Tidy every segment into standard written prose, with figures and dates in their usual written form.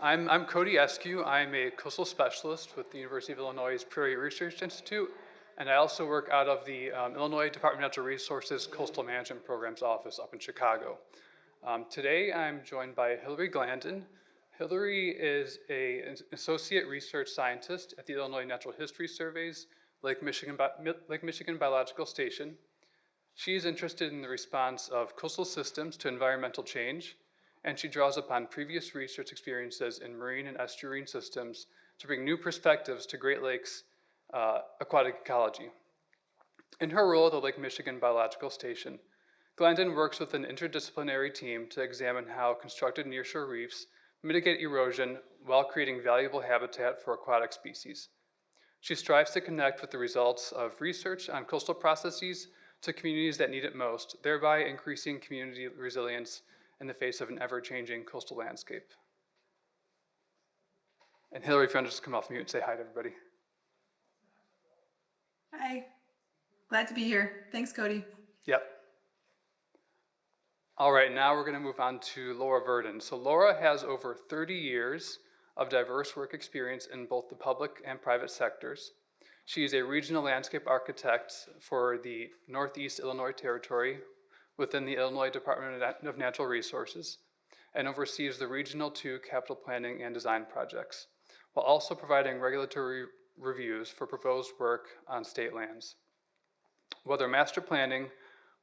I'm Cody Eskew. I'm a coastal specialist with the University of Illinois' Prairie Research Institute, and I also work out of the Illinois Department of Natural Resources Coastal Management Programs office up in Chicago. Today I'm joined by Hillary Glandon. Hillary is an associate research scientist at the Illinois Natural History Survey's Lake Michigan Biological Station. She is interested in the response of coastal systems to environmental change, and she draws upon previous research experiences in marine and estuarine systems to bring new perspectives to Great Lakes aquatic ecology. In her role at the Lake Michigan Biological Station, Glandon works with an interdisciplinary team to examine how constructed nearshore reefs mitigate erosion while creating valuable habitat for aquatic species. She strives to connect with the results of research on coastal processes to communities that need it most, thereby increasing community resilience in the face of an ever-changing coastal landscape. And Hillary, if you want to just come off mute and say hi to everybody. Hi, glad to be here. Thanks, Cody. Yep. All right, now we're going to move on to Laura Verdon. So Laura has over 30 years of diverse work experience in both the public and private sectors. She is a regional landscape architect for the Northeast Illinois Territory within the Illinois Department of Natural Resources and oversees the Regional 2 capital planning and design projects, while also providing regulatory reviews for proposed work on state lands. Whether master planning,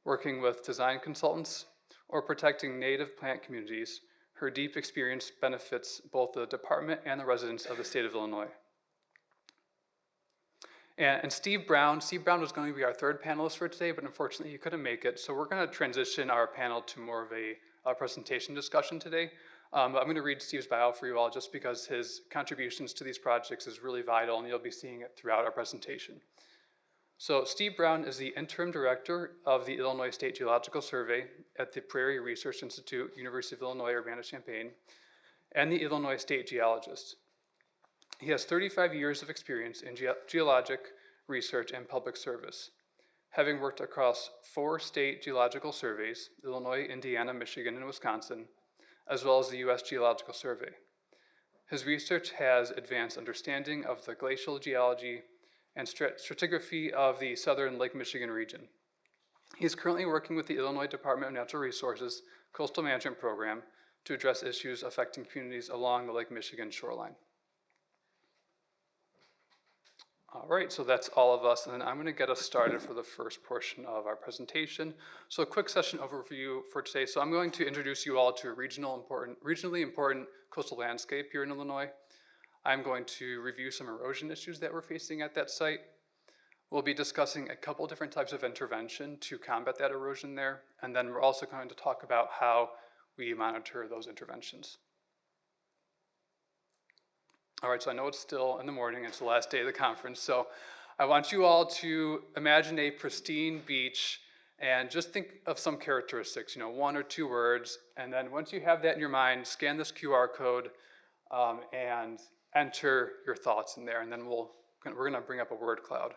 working with design consultants, or protecting native plant communities, her deep experience benefits both the department and the residents of the state of Illinois. And Steve Brown was going to be our third panelist for today, but unfortunately he couldn't make it. So we're going to transition our panel to more of a presentation discussion today. But I'm going to read Steve's bio for you all just because his contributions to these projects is really vital and you'll be seeing it throughout our presentation. So Steve Brown is the interim director of the Illinois State Geological Survey at the Prairie Research Institute, University of Illinois, Urbana-Champaign, and the Illinois State Geologist. He has 35 years of experience in geologic research and public service, having worked across 4 state geological surveys, Illinois, Indiana, Michigan, and Wisconsin, as well as the U.S. Geological Survey. His research has advanced understanding of the glacial geology and stratigraphy of the southern Lake Michigan region. He is currently working with the Illinois Department of Natural Resources Coastal Management Program to address issues affecting communities along the Lake Michigan shoreline. All right, so that's all of us, and then I'm going to get us started for the first portion of our presentation. So a quick session overview for today. So I'm going to introduce you all to a regionally important coastal landscape here in Illinois. I'm going to review some erosion issues that we're facing at that site. We'll be discussing a couple different types of intervention to combat that erosion there, and then we're also going to talk about how we monitor those interventions. All right, so I know it's still in the morning, it's the last day of the conference, so I want you all to imagine a pristine beach and just think of some characteristics, 1 or 2 words, and then once you have that in your mind, scan this QR code and enter your thoughts in there, and then we're gonna bring up a word cloud.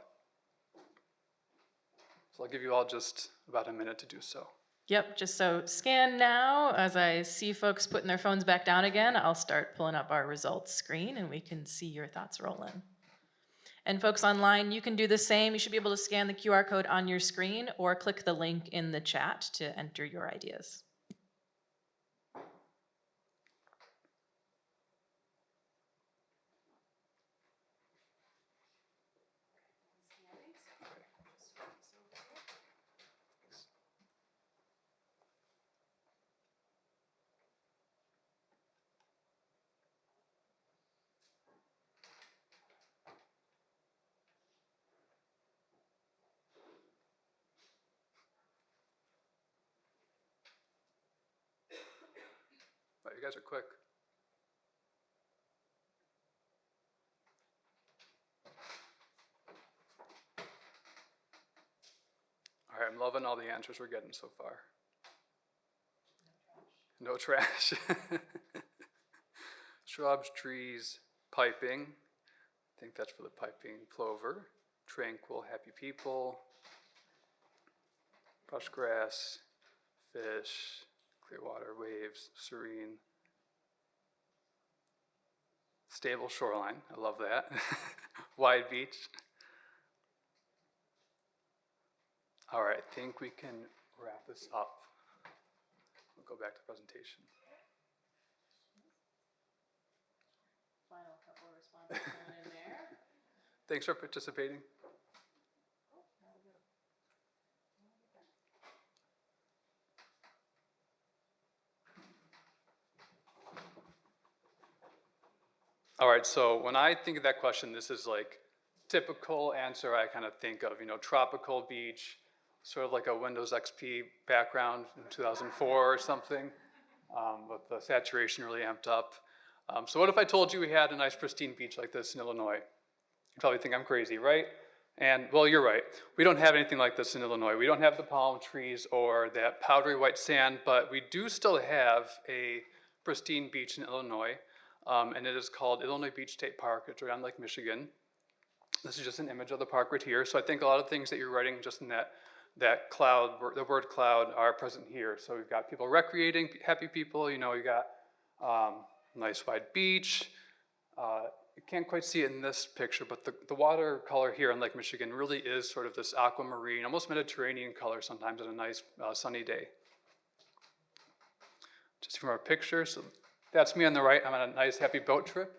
So I'll give you all just about a minute to do so. Yep, just so scan now. As I see folks putting their phones back down again, I'll start pulling up our results screen and we can see your thoughts roll in. And folks online, you can do the same. You should be able to scan the QR code on your screen or click the link in the chat to enter your ideas. Wow, you guys are quick. All right, I'm loving all the answers we're getting so far. No trash. Shrubs, trees, piping. I think that's for the piping plover. Tranquil, happy people. Brush grass, fish, clear water, waves, serene. Stable shoreline, I love that. Wide beach. All right, I think we can wrap this up. We'll go back to the presentation. Final couple of responses coming in there. Thanks for participating. All right, so when I think of that question, this is like typical answer I kind of think of, tropical beach, sort of like a Windows XP background in 2004 or something, with the saturation really amped up. So what if I told you we had a nice pristine beach like this in Illinois? You probably think I'm crazy, right? And well, you're right. We don't have anything like this in Illinois. We don't have the palm trees or that powdery white sand, but we do still have a pristine beach in Illinois. And it is called Illinois Beach State Park. It's right on Lake Michigan. This is just an image of the park right here. So I think a lot of things that you're writing just in that cloud, the word cloud, are present here. So we've got people recreating, happy people. You got nice wide beach. You can't quite see it in this picture, but the water color here on Lake Michigan really is sort of this aquamarine, almost Mediterranean color sometimes on a nice sunny day. Just from our picture, so that's me on the right. I'm on a nice happy boat trip.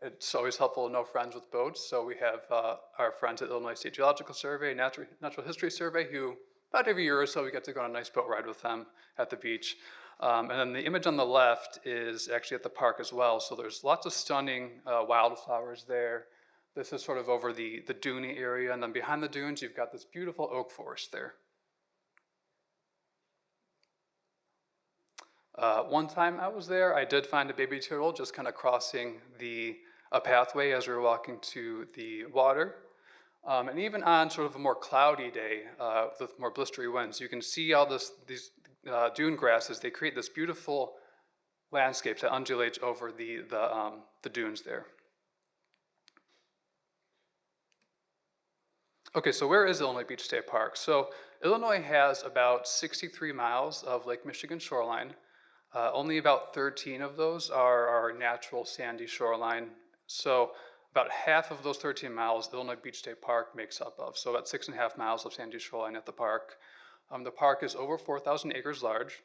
It's always helpful to know friends with boats. So we have our friends at Illinois State Geological Survey, Natural History Survey, who about every year or so we get to go on a nice boat ride with them at the beach. And then the image on the left is actually at the park as well. So there's lots of stunning wildflowers there. This is sort of over the duney area. And then behind the dunes, you've got this beautiful oak forest there. One time I was there, I did find a baby turtle just kind of crossing a pathway as we were walking to the water. And even on sort of a more cloudy day with more blistery winds, you can see all these dune grasses. They create this beautiful landscape that undulates over the dunes there. Okay, so where is Illinois Beach State Park? So Illinois has about 63 miles of Lake Michigan shoreline. Only about 13 of those are our natural sandy shoreline. So about half of those 13 miles, Illinois Beach State Park makes up of. So about 6.5 miles of sandy shoreline at the park. The park is over 4,000 acres large.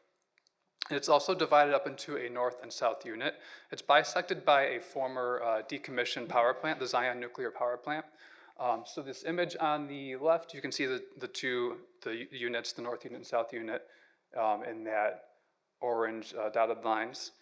It's also divided up into a north and south unit. It's bisected by a former decommissioned power plant, the Zion nuclear power plant. So this image on the left, you can see the units, the north unit and south unit, in that orange dotted lines.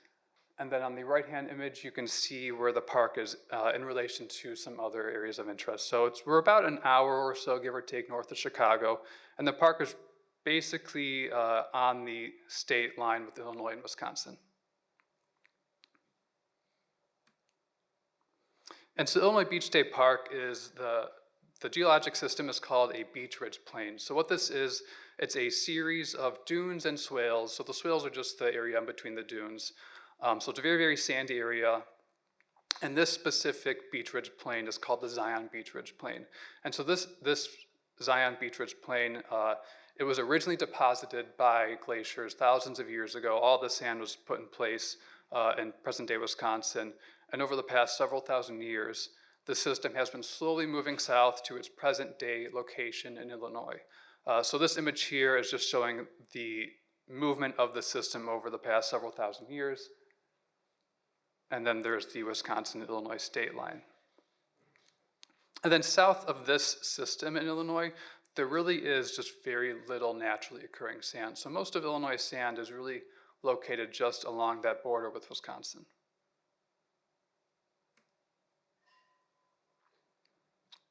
And then on the right-hand image, you can see where the park is in relation to some other areas of interest. So we're about an hour or so, give or take, north of Chicago. And the park is basically on the state line with Illinois and Wisconsin. And so Illinois Beach State Park is the geologic system is called a beach ridge plain. So what this is, it's a series of dunes and swales. So the swales are just the area in between the dunes. So it's a very, very sandy area. And this specific beach ridge plain is called the Zion Beach Ridge Plain. And so this Zion Beach Ridge Plain, it was originally deposited by glaciers thousands of years ago. All the sand was put in place in present-day Wisconsin. And over the past several thousand years, the system has been slowly moving south to its present-day location in Illinois. So this image here is just showing the movement of the system over the past several thousand years. And then there's the Wisconsin-Illinois state line. And then south of this system in Illinois, there really is just very little naturally occurring sand. So most of Illinois sand is really located just along that border with Wisconsin.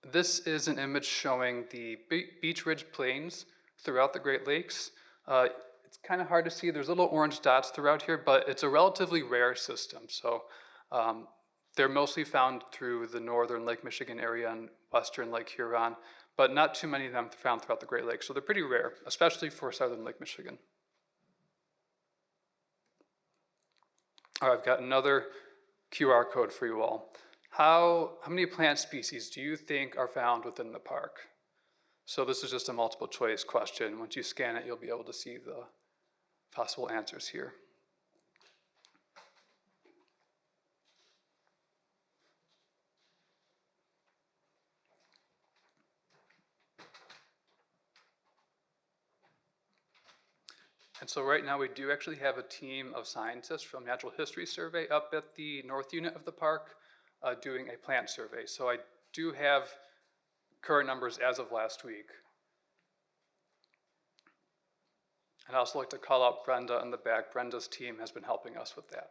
This is an image showing the beach ridge plains throughout the Great Lakes. It's kind of hard to see. There's little orange dots throughout here, but it's a relatively rare system. So they're mostly found through the northern Lake Michigan area and western Lake Huron, but not too many of them found throughout the Great Lakes. So they're pretty rare, especially for southern Lake Michigan. All right, I've got another QR code for you all. How many plant species do you think are found within the park? So this is just a multiple choice question. Once you scan it, you'll be able to see the possible answers here. And so right now we do actually have a team of scientists from Natural History Survey up at the north unit of the park doing a plant survey. So I do have current numbers as of last week. And I'd also like to call out Brenda in the back. Brenda's team has been helping us with that.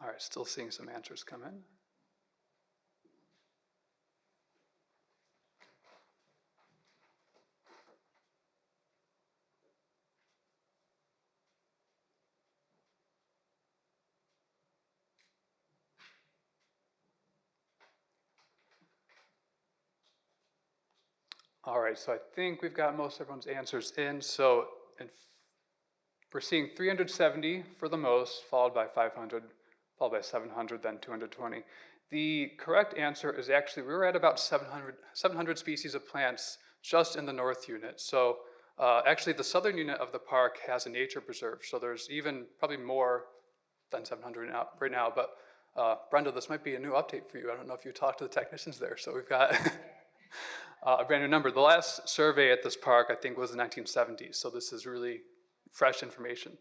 All right, still seeing some answers come in. All right, so I think we've got most everyone's answers in. So we're seeing 370 for the most, followed by 500, followed by 700, then 220. The correct answer is actually, we were at about 700 species of plants just in the north unit. So actually the southern unit of the park has a nature preserve. So there's even probably more than 700 right now. But Brenda, this might be a new update for you. I don't know if you talked to the technicians there. So we've got a brand new number. The last survey at this park, I think, was the 1970s. So this is really fresh information.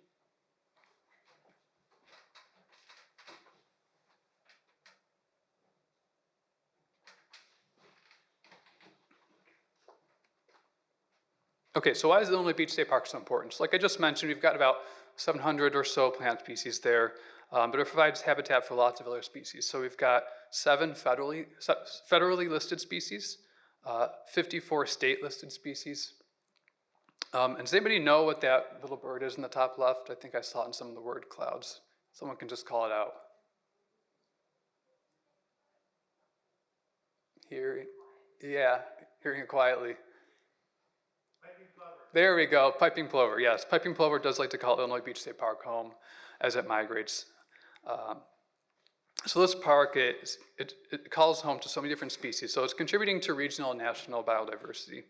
Okay, so why is the Illinois Beach State Park so important? So like I just mentioned, we've got about 700 or so plant species there, but it provides habitat for lots of other species. So we've got 7 federally listed species, 54 state listed species. And does anybody know what that little bird is in the top left? I think I saw it in some of the word clouds. Someone can just call it out. Hearing it quietly. Piping plover. There we go, piping plover, yes. Piping plover does like to call Illinois Beach State Park home as it migrates. So this park, it calls home to so many different species. So it's contributing to regional and national biodiversity.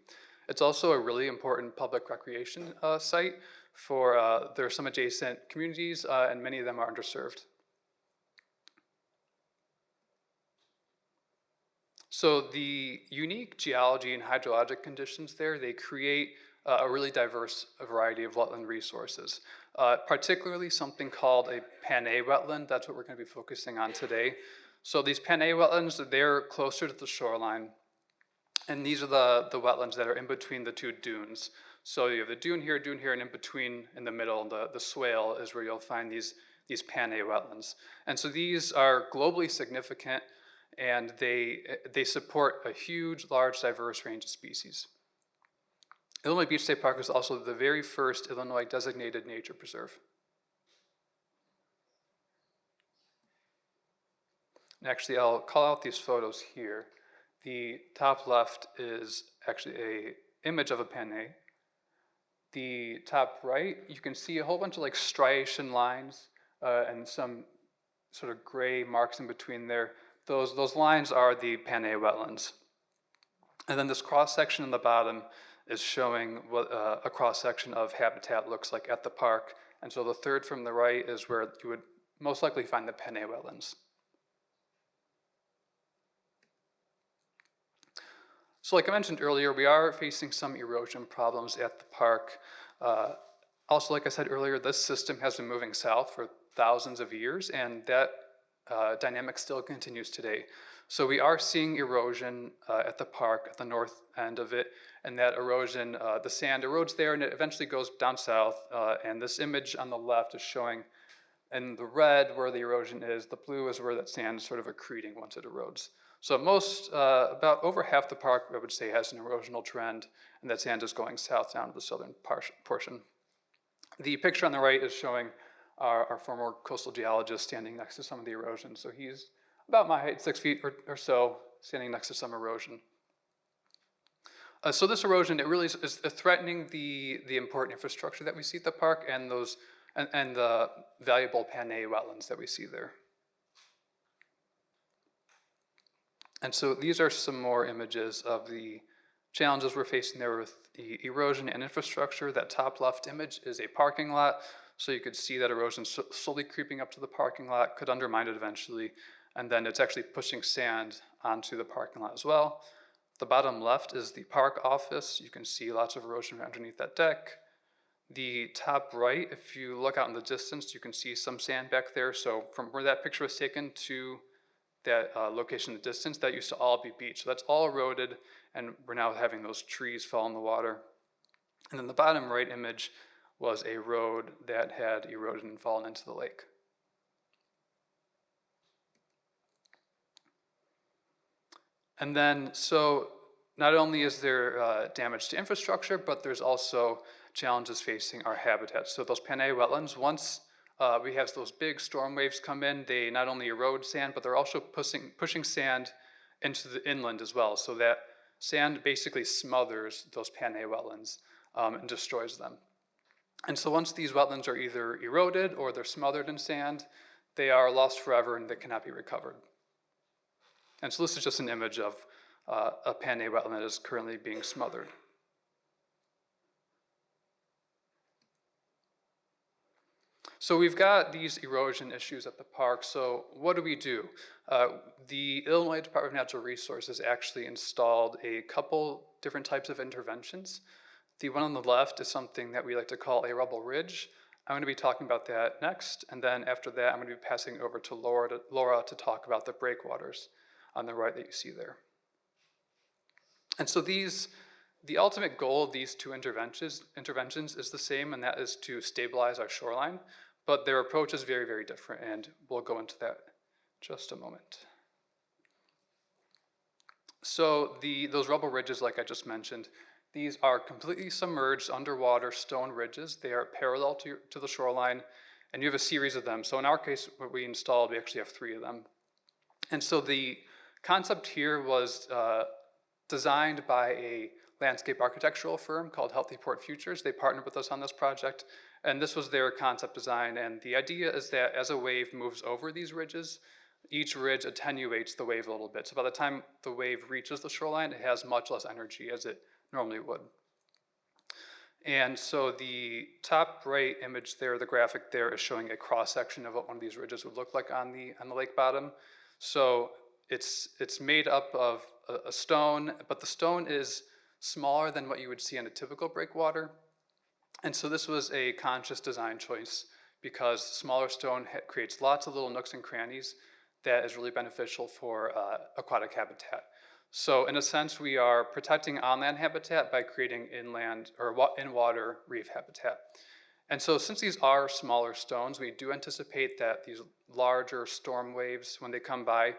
It's also a really important public recreation site for, there are some adjacent communities and many of them are underserved. So the unique geology and hydrologic conditions there, they create a really diverse variety of wetland resources, particularly something called a Pan-A wetland. That's what we're going to be focusing on today. So these Pan-A wetlands, they're closer to the shoreline, and these are the wetlands that are in between the two dunes. So you have the dune here, and in between, in the middle, the swale is where you'll find these Pan-A wetlands. And so these are globally significant, and they support a huge, large, diverse range of species. Illinois Beach State Park is also the very first Illinois designated nature preserve. And actually, I'll call out these photos here. The top left is actually an image of a Pan-A. The top right, you can see a whole bunch of like striation lines and some sort of gray marks in between there. Those lines are the Pan-A wetlands. And then this cross-section in the bottom is showing what a cross-section of habitat looks like at the park. And so the third from the right is where you would most likely find the Pan-A wetlands. So like I mentioned earlier, we are facing some erosion problems at the park. Also, like I said earlier, this system has been moving south for thousands of years, and that dynamic still continues today. So we are seeing erosion at the park, at the north end of it, and that erosion, the sand erodes there and it eventually goes down south, and this image on the left is showing in the red where the erosion is, the blue is where that sand is sort of accreting once it erodes. So about over half the park, I would say, has an erosional trend, and that sand is going south down to the southern portion. The picture on the right is showing our former coastal geologist standing next to some of the erosion. So he's about my height, 6 feet or so, standing next to some erosion. So this erosion, it really is threatening the important infrastructure that we see at the park and the valuable Pan-A wetlands that we see there. And so these are some more images of the challenges we're facing there with the erosion and infrastructure. That top left image is a parking lot. So you could see that erosion slowly creeping up to the parking lot, could undermine it eventually. And then it's actually pushing sand onto the parking lot as well. The bottom left is the park office. You can see lots of erosion underneath that deck. The top right, if you look out in the distance, you can see some sand back there. So from where that picture was taken to that location in the distance, that used to all be beach. So that's all eroded, and we're now having those trees fall in the water. And then the bottom right image was a road that had eroded and fallen into the lake. And then, so not only is there damage to infrastructure, but there's also challenges facing our habitat. So those Panay wetlands, once we have those big storm waves come in, they not only erode sand, but they're also pushing sand into the inland as well. So that sand basically smothers those Panay wetlands and destroys them. And so once these wetlands are either eroded or they're smothered in sand, they are lost forever and they cannot be recovered. And so this is just an image of a Panay wetland that is currently being smothered. So we've got these erosion issues at the park, so what do? The Illinois Department of Natural Resources actually installed a couple different types of interventions. The one on the left is something that we like to call a rubble ridge. I'm going to be talking about that next, and then after that I'm going to be passing over to Laura to talk about the breakwaters on the right that you see there. And so the ultimate goal of these two interventions is the same, and that is to stabilize our shoreline, but their approach is very, very different, and we'll go into that in just a moment. So those rubble ridges, like I just mentioned, these are completely submerged underwater stone ridges. They are parallel to the shoreline, and you have a series of them. So in our case, what we installed, we actually have 3 of them. And so the concept here was designed by a landscape architectural firm called Healthy Port Futures. They partnered with us on this project, and this was their concept design. And the idea is that as a wave moves over these ridges, each ridge attenuates the wave a little bit. So by the time the wave reaches the shoreline, it has much less energy as it normally would. And so the top right image there, the graphic there, is showing a cross-section of what one of these ridges would look like on the lake bottom. So it's made up of a stone, but the stone is smaller than what you would see on a typical breakwater. And so this was a conscious design choice because smaller stone creates lots of little nooks and crannies that is really beneficial for aquatic habitat. So in a sense, we are protecting on-land habitat by creating inland or in-water reef habitat. And so since these are smaller stones, we do anticipate that these larger storm waves, when they come by,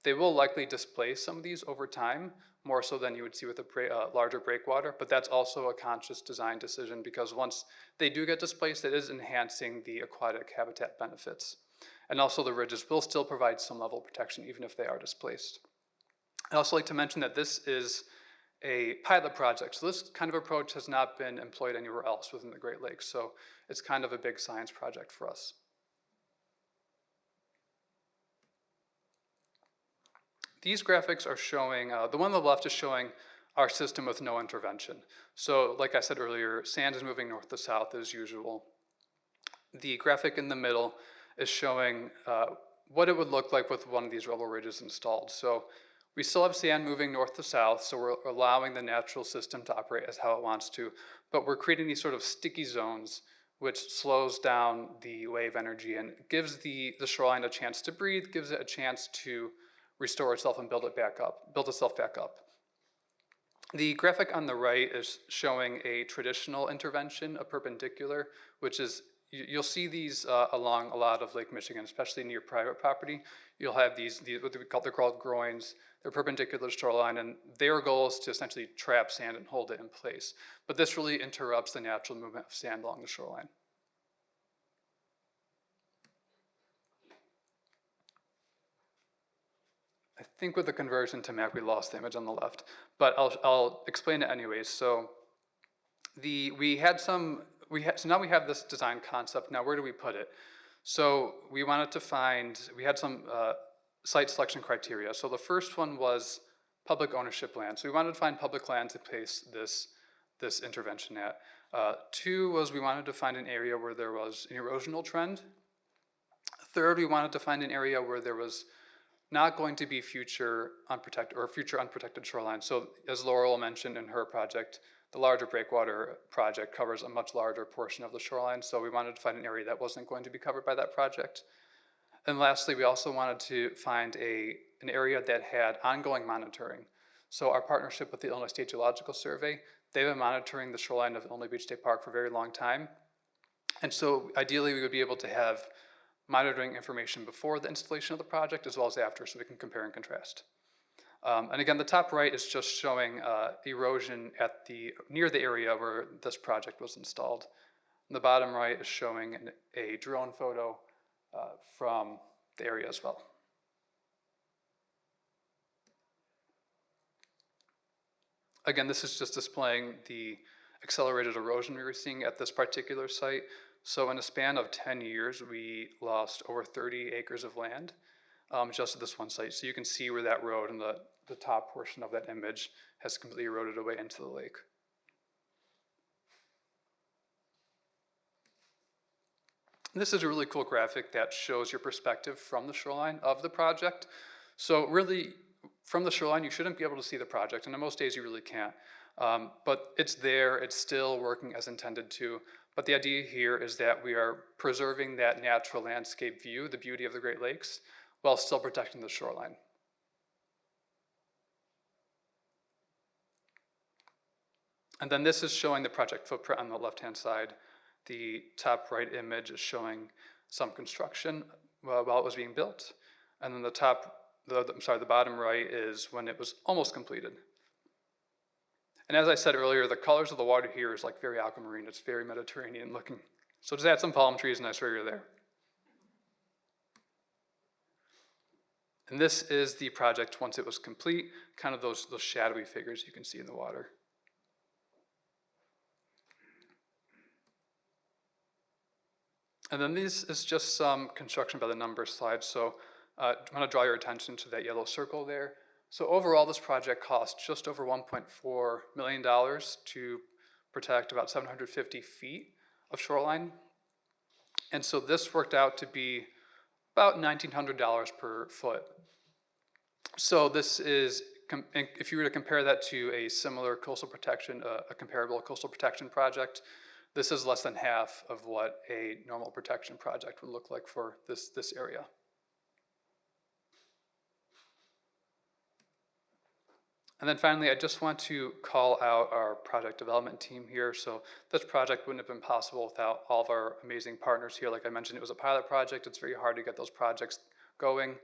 they will likely displace some of these over time, more so than you would see with a larger breakwater, but that's also a conscious design decision because once they do get displaced, it is enhancing the aquatic habitat benefits. And also the ridges will still provide some level of protection even if they are displaced. I'd also like to mention that this is a pilot project. So this kind of approach has not been employed anywhere else within the Great Lakes. So it's kind of a big science project for us. These graphics are showing, the one on the left is showing our system with no intervention. So like I said earlier, sand is moving north to south as usual. The graphic in the middle is showing what it would look like with one of these rubble ridges installed. So we still have sand moving north to south, so we're allowing the natural system to operate as how it wants to, but we're creating these sort of sticky zones which slows down the wave energy and gives the shoreline a chance to breathe, gives it a chance to restore itself and build itself back up. The graphic on the right is showing a traditional intervention, a perpendicular, which is, you'll see these along a lot of Lake Michigan, especially near private property. You'll have these what they're called groins. They're perpendicular to shoreline, and their goal is to essentially trap sand and hold it in place. But this really interrupts the natural movement of sand along the shoreline. I think with the conversion to map, we lost the image on the left, but I'll explain it anyways. So now we have this design concept. Now where do we put it? So we had some site selection criteria. So the first one was public ownership land. So we wanted to find public land to place this intervention at. 2 was we wanted to find an area where there was an erosional trend. 3rd, we wanted to find an area where there was not going to be future unprotected shoreline. So as Laurel mentioned in her project, the larger breakwater project covers a much larger portion of the shoreline. So we wanted to find an area that wasn't going to be covered by that project. And lastly, we also wanted to find an area that had ongoing monitoring. So our partnership with the Illinois State Geological Survey, they've been monitoring the shoreline of Illinois Beach State Park for a very long time. And so ideally we would be able to have monitoring information before the installation of the project as well as after, so we can compare and contrast. And again, the top right is just showing erosion near the area where this project was installed. And the bottom right is showing a drone photo from the area as well. Again, this is just displaying the accelerated erosion we were seeing at this particular site. So in a span of 10 years, we lost over 30 acres of land just at this one site. So you can see where that road and the top portion of that image has completely eroded away into the lake. This is a really cool graphic that shows your perspective from the shoreline of the project. So really, from the shoreline, you shouldn't be able to see the project, and on most days you really can't. But it's there, it's still working as intended to. But the idea here is that we are preserving that natural landscape view, the beauty of the Great Lakes, while still protecting the shoreline. And then this is showing the project footprint on the left-hand side. The top right image is showing some construction while it was being built. And then the bottom right is when it was almost completed. And as I said earlier, the colors of the water here is like very aquamarine. It's very Mediterranean looking. So just add some palm trees and I swear you're there. And this is the project once it was complete, kind of those shadowy figures you can see in the water. And then this is just some construction by the numbers slide. So I want to draw your attention to that yellow circle there. So overall, this project cost just over $1.4 million to protect about 750 feet of shoreline. And so this worked out to be about $1,900 per foot. So this is, if you were to compare that to a similar coastal protection, a comparable coastal protection project, this is less than half of what a normal protection project would look like for this area. And then finally, I just want to call out our project development team here. So this project wouldn't have been possible without all of our amazing partners here. Like I mentioned, it was a pilot project. It's very hard to get those projects going.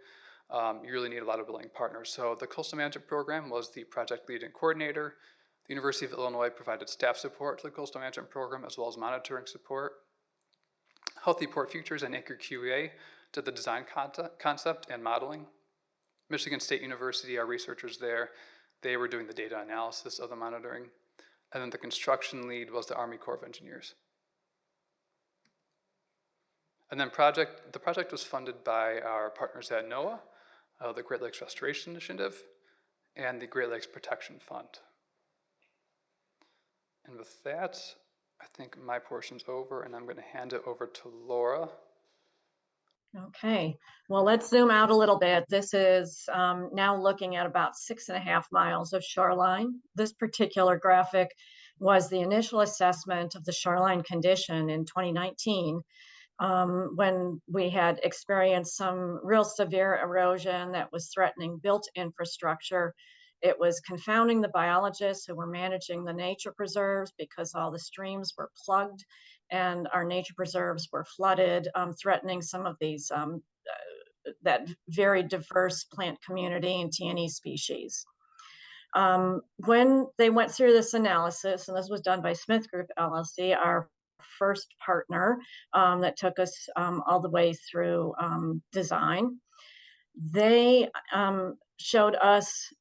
You really need a lot of willing partners. So the Coastal Management Program was the project lead and coordinator. The University of Illinois provided staff support to the Coastal Management Program as well as monitoring support. Healthy Port Futures and Anchor QA did the design concept and modeling. Michigan State University, our researchers there, they were doing the data analysis of the monitoring. And then the construction lead was the Army Corps of Engineers. And then the project was funded by our partners at NOAA, the Great Lakes Restoration Initiative, and the Great Lakes Protection Fund. And with that, I think my portion's over, and I'm going to hand it over to Laura. Okay, well, let's zoom out a little bit. This is now looking at about 6.5 miles of shoreline. This particular graphic was the initial assessment of the shoreline condition in 2019, when we had experienced some real severe erosion that was threatening built infrastructure. It was confounding the biologists who were managing the nature preserves because all the streams were plugged and our nature preserves were flooded, threatening some of these, that very diverse plant community and TNE species. When they went through this analysis, and this was done by Smith Group LLC, our first partner that took us all the way through design, they showed us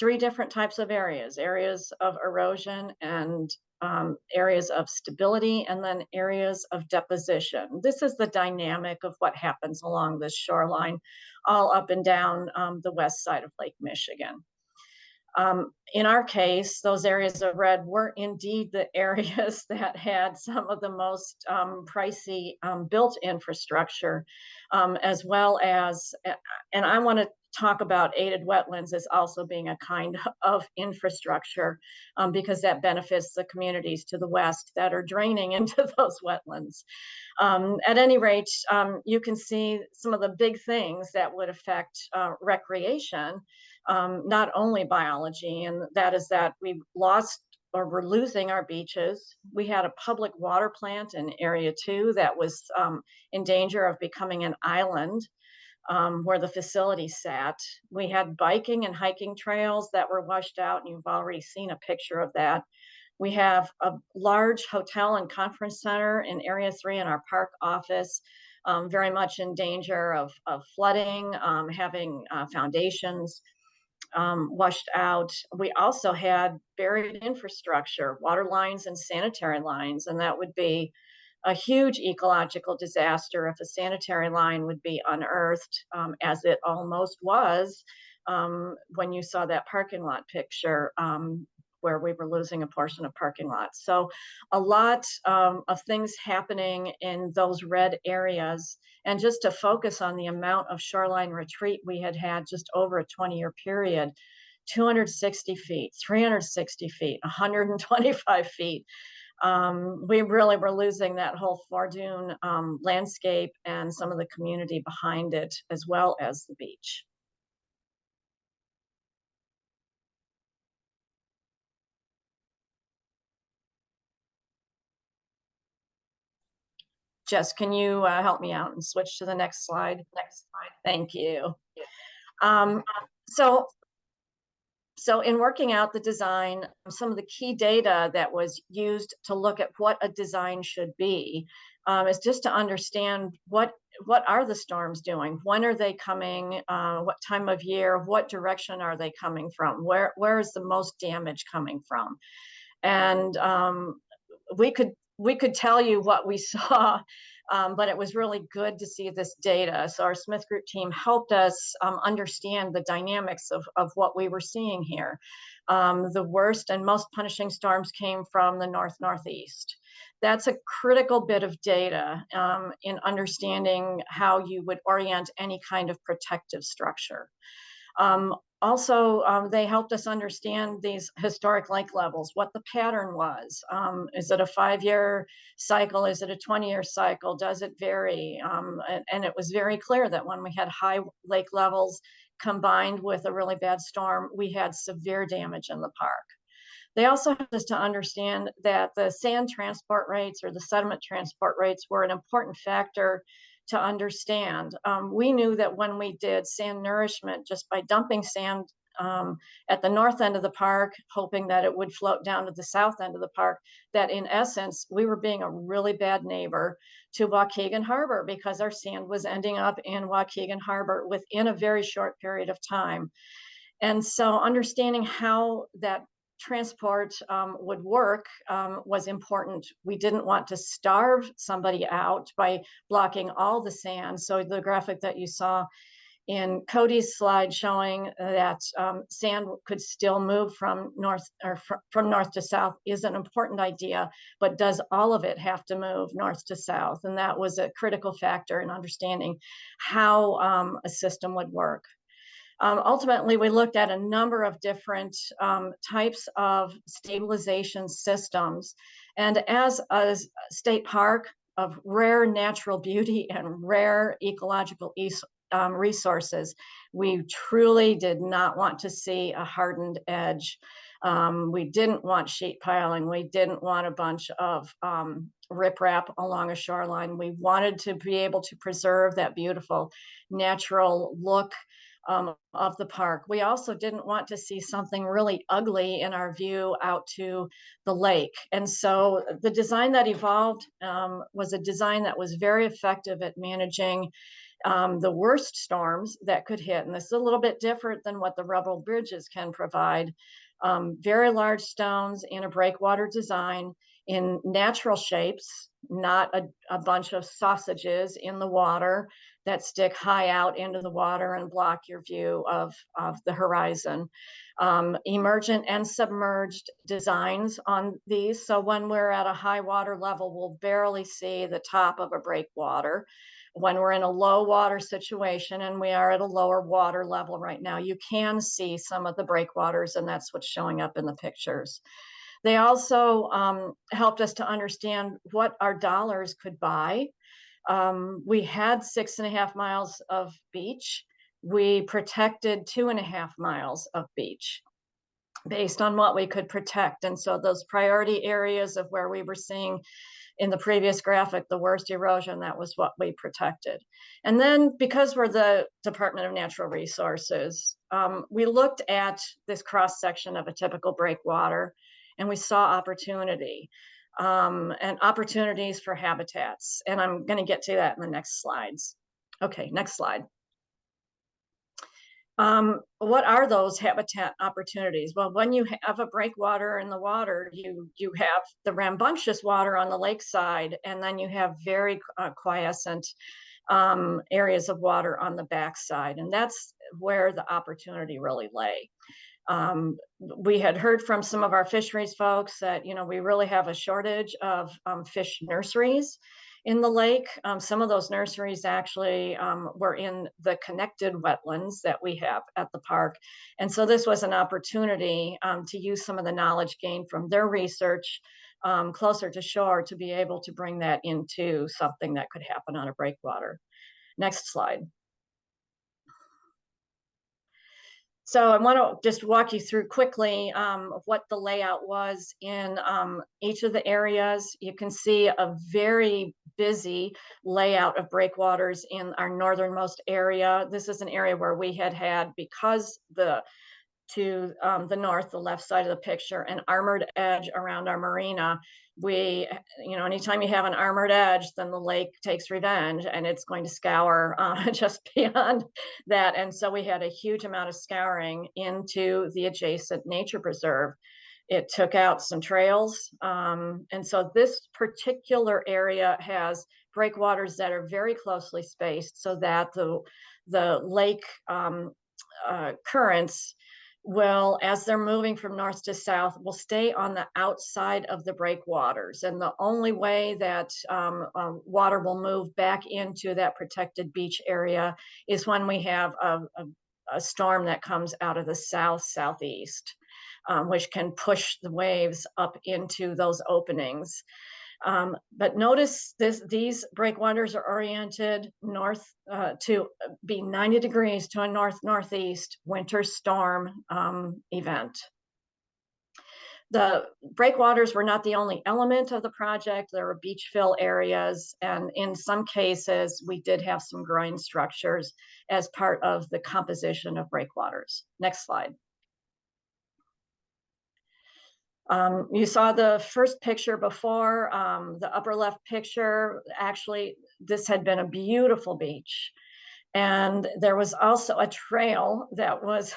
3 different types of areas of erosion and areas of stability, and then areas of deposition. This is the dynamic of what happens along this shoreline, all up and down the west side of Lake Michigan. In our case, those areas of red were indeed the areas that had some of the most pricey built infrastructure, as well as, and I want to talk about aided wetlands as also being a kind of infrastructure, because that benefits the communities to the west that are draining into those wetlands. At any rate, you can see some of the big things that would affect recreation, not only biology, and that is that we lost or we're losing our beaches. We had a public water plant in Area 2 that was in danger of becoming an island, where the facility sat. We had biking and hiking trails that were washed out, and you've already seen a picture of that. We have a large hotel and conference center in Area 3 in our park office, very much in danger of flooding, having foundations washed out. We also had buried infrastructure, water lines and sanitary lines, and that would be a huge ecological disaster if a sanitary line would be unearthed, as it almost was when you saw that parking lot picture, where we were losing a portion of parking lots. So a lot of things happening in those red areas. And just to focus on the amount of shoreline retreat we had had just over a 20-year period, 260 feet, 360 feet, 125 feet. We really were losing that whole Fordune landscape and some of the community behind it, as well as the beach. Jess, can you help me out and switch to the next slide? Next slide. Thank you. Um, so in working out the design, some of the key data that was used to look at what a design should be is just to understand what are the storms doing? When are they coming? What time of year? What direction are they coming from? Where is the most damage coming from? And we could tell you what we saw, but it was really good to see this data. So our Smith Group team helped us understand the dynamics of what we were seeing here. The worst and most punishing storms came from the north-northeast. That's a critical bit of data in understanding how you would orient any kind of protective structure. Also, they helped us understand these historic lake levels, what the pattern was. Is it a 5-year cycle? Is it a 20-year cycle? Does it vary? And it was very clear that when we had high lake levels combined with a really bad storm, we had severe damage in the park. They also helped us to understand that the sand transport rates or the sediment transport rates were an important factor to understand. We knew that when we did sand nourishment, just by dumping sand at the north end of the park, hoping that it would float down to the south end of the park, that in essence, we were being a really bad neighbor to Waukegan Harbor because our sand was ending up in Waukegan Harbor within a very short period of time. And so understanding how that transport would work was important. We didn't want to starve somebody out by blocking all the sand. So the graphic that you saw in Cody's slide showing that sand could still move from north to south is an important idea, but does all of it have to move north to south? And that was a critical factor in understanding how a system would work. Ultimately, we looked at a number of different types of stabilization systems. And as a state park of rare natural beauty and rare ecological resources, we truly did not want to see a hardened edge. We didn't want sheet piling. We didn't want a bunch of riprap along a shoreline. We wanted to be able to preserve that beautiful natural look of the park. We also didn't want to see something really ugly in our view out to the lake. And so the design that evolved was a design that was very effective at managing the worst storms that could hit. And this is a little bit different than what the rubble bridges can provide. Very large stones in a breakwater design in natural shapes, not a bunch of sausages in the water that stick high out into the water and block your view of the horizon. Emergent and submerged designs on these. So when we're at a high water level, we'll barely see the top of a breakwater. When we're in a low water situation, and we are at a lower water level right now, you can see some of the breakwaters, and that's what's showing up in the pictures. They also helped us to understand what our dollars could buy. We had 6.5 miles of beach. We protected 2.5 miles of beach based on what we could protect. And so those priority areas of where we were seeing in the previous graphic, the worst erosion, that was what we protected. And then because we're the Department of Natural Resources, we looked at this cross section of a typical breakwater, and we saw opportunity and opportunities for habitats. And I'm going to get to that in the next slides. Okay, next slide. What are those habitat opportunities? Well, when you have a breakwater in the water, you have the rambunctious water on the lakeside, and then you have very quiescent areas of water on the backside, and that's where the opportunity really lay. We had heard from some of our fisheries folks that, you know, we really have a shortage of fish nurseries in the lake. Some of those nurseries actually were in the connected wetlands that we have at the park. And so this was an opportunity to use some of the knowledge gained from their research closer to shore to be able to bring that into something that could happen on a breakwater. Next slide. So I want to just walk you through quickly what the layout was in each of the areas. You can see a very busy layout of breakwaters in our northernmost area. This is an area where we had, because to the north, the left side of the picture, an armored edge around our marina. We, you know, anytime you have an armored edge, then the lake takes revenge and it's going to scour just beyond that. And so we had a huge amount of scouring into the adjacent nature preserve. It took out some trails. And so this particular area has breakwaters that are very closely spaced so that the lake currents will, as they're moving from north to south, will stay on the outside of the breakwaters. And the only way that water will move back into that protected beach area is when we have a storm that comes out of the southeast, which can push the waves up into those openings. But notice these breakwaters are oriented north to be 90 degrees to a north-northeast winter storm event. The breakwaters were not the only element of the project. There were beach fill areas, and in some cases, we did have some groin structures as part of the composition of breakwaters. Next slide. You saw the first picture before, the upper left picture. Actually, this had been a beautiful beach. And there was also a trail that was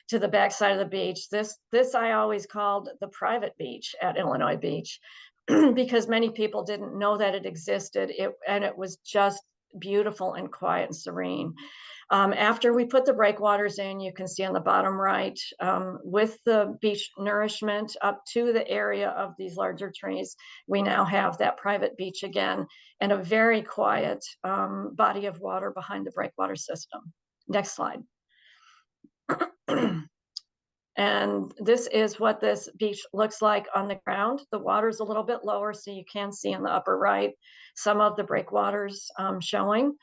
to the backside of the beach. This I always called the private beach at Illinois Beach because many people didn't know that it existed. And it was just beautiful and quiet and serene. After we put the breakwaters in, you can see on the bottom right, with the beach nourishment up to the area of these larger trees, we now have that private beach again and a very quiet body of water behind the breakwater system. Next slide. And this is what this beach looks like on the ground. The water's a little bit lower, so you can see in the upper right some of the breakwaters showing.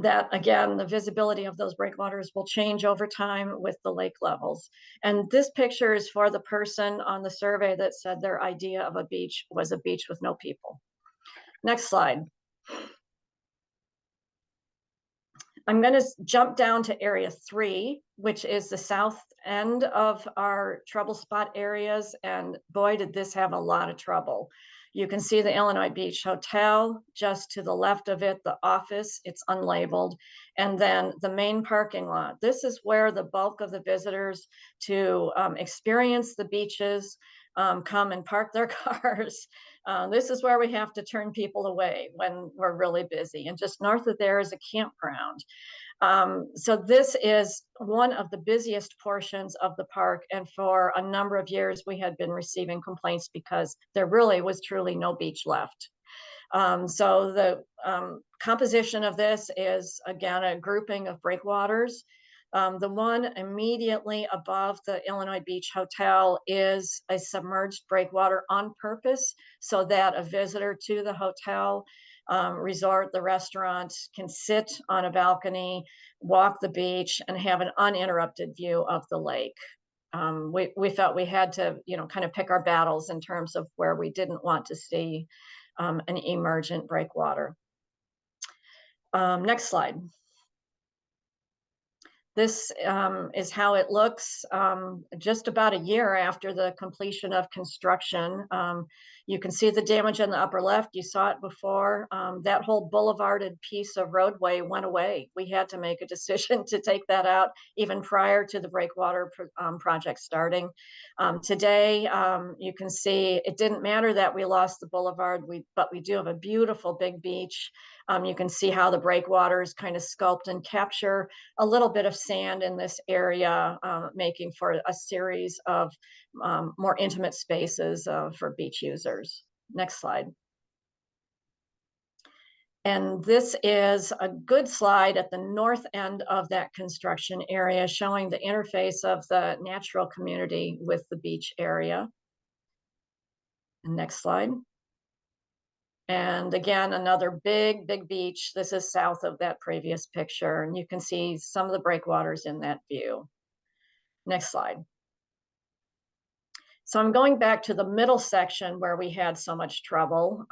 That again, the visibility of those breakwaters will change over time with the lake levels. And this picture is for the person on the survey that said their idea of a beach was a beach with no people. Next slide. I'm going to jump down to area 3, which is the south end of our trouble spot areas. And boy, did this have a lot of trouble. You can see the Illinois Beach Hotel just to the left of it, the office, it's unlabeled, and then the main parking lot. This is where the bulk of the visitors to experience the beaches come and park their cars This is where we have to turn people away when we're really busy. And just north of there is a campground. So this is one of the busiest portions of the park. And for a number of years, we had been receiving complaints because there really was truly no beach left. So the composition of this is, again, a grouping of breakwaters. The one immediately above the Illinois Beach Hotel is a submerged breakwater on purpose so that a visitor to the hotel, resort, the restaurant can sit on a balcony, walk the beach, and have an uninterrupted view of the lake. We felt we had to, kind of pick our battles in terms of where we didn't want to see an emergent breakwater. Next slide. This is how it looks just about a year after the completion of construction. You can see the damage in the upper left. You saw it before. That whole boulevarded piece of roadway went away. We had to make a decision to take that out even prior to the breakwater project starting. Today, you can see it didn't matter that we lost the boulevard, but we do have a beautiful big beach. You can see how the breakwaters kind of sculpt and capture a little bit of sand in this area, making for a series of more intimate spaces for beach users. Next slide. And this is a good slide at the north end of that construction area, showing the interface of the natural community with the beach area. And next slide. And again, another big, big beach. This is south of that previous picture, and you can see some of the breakwaters in that view. Next slide. So I'm going back to the middle section where we had so much trouble.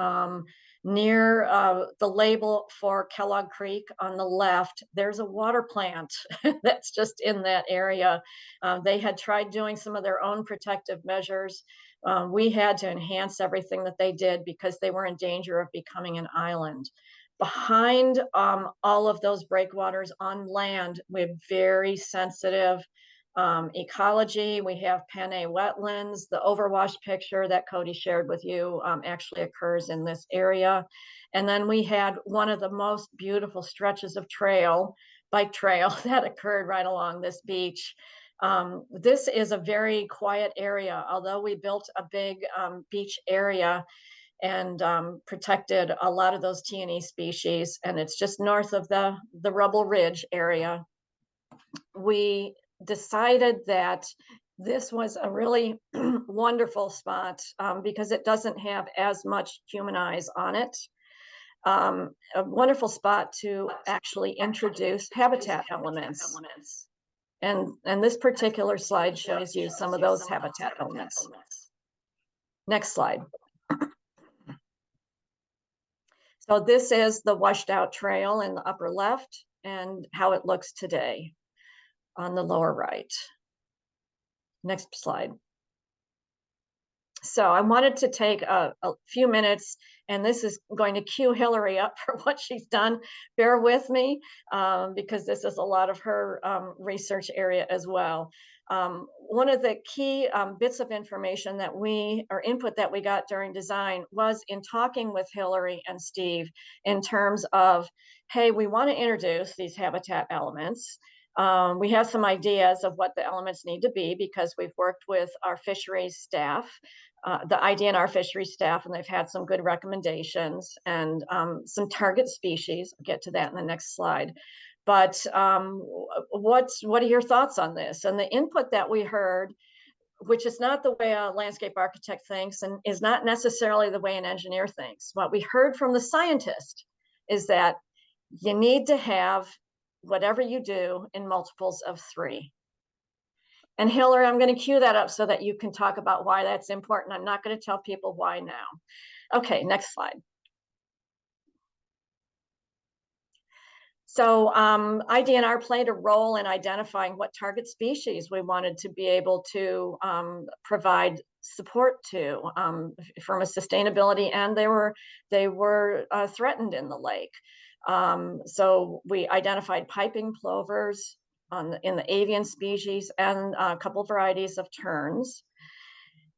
Near the label for Kellogg Creek on the left, there's a water plant that's just in that area. They had tried doing some of their own protective measures. We had to enhance everything that they did because they were in danger of becoming an island. Behind all of those breakwaters on land, we have very sensitive ecology. We have Panay wetlands. The overwash picture that Cody shared with you actually occurs in this area. And then we had one of the most beautiful stretches of bike trail that occurred right along this beach. This is a very quiet area. Although we built a big beach area and protected a lot of those T&E species, and it's just north of the Rubble Ridge area, we decided that this was a really wonderful spot because it doesn't have as much human eyes on it. A wonderful spot to actually introduce habitat elements. And this particular slide shows you some of those habitat elements. Next slide. So this is the washed out trail in the upper left and how it looks today on the lower right. Next slide. So I wanted to take a few minutes, and this is going to cue Hillary up for what she's done. Bear with me, because this is a lot of her research area as well. One of the key bits of information or input that we got during design was in talking with Hillary and Steve in terms of, hey, we want to introduce these habitat elements. We have some ideas of what the elements need to be because we've worked with our fisheries staff, the IDNR fisheries staff, and they've had some good recommendations and some target species. I'll get to that in the next slide. But what are your thoughts on this? And the input that we heard, which is not the way a landscape architect thinks and is not necessarily the way an engineer thinks. What we heard from the scientist is that you need to have whatever you do in multiples of 3. And Hillary, I'm going to cue that up so that you can talk about why that's important. I'm not going to tell people why now. Okay, next slide. So IDNR played a role in identifying what target species we wanted to be able to provide support to from a sustainability, and they were threatened in the lake. So we identified piping plovers in the avian species and a couple varieties of terns.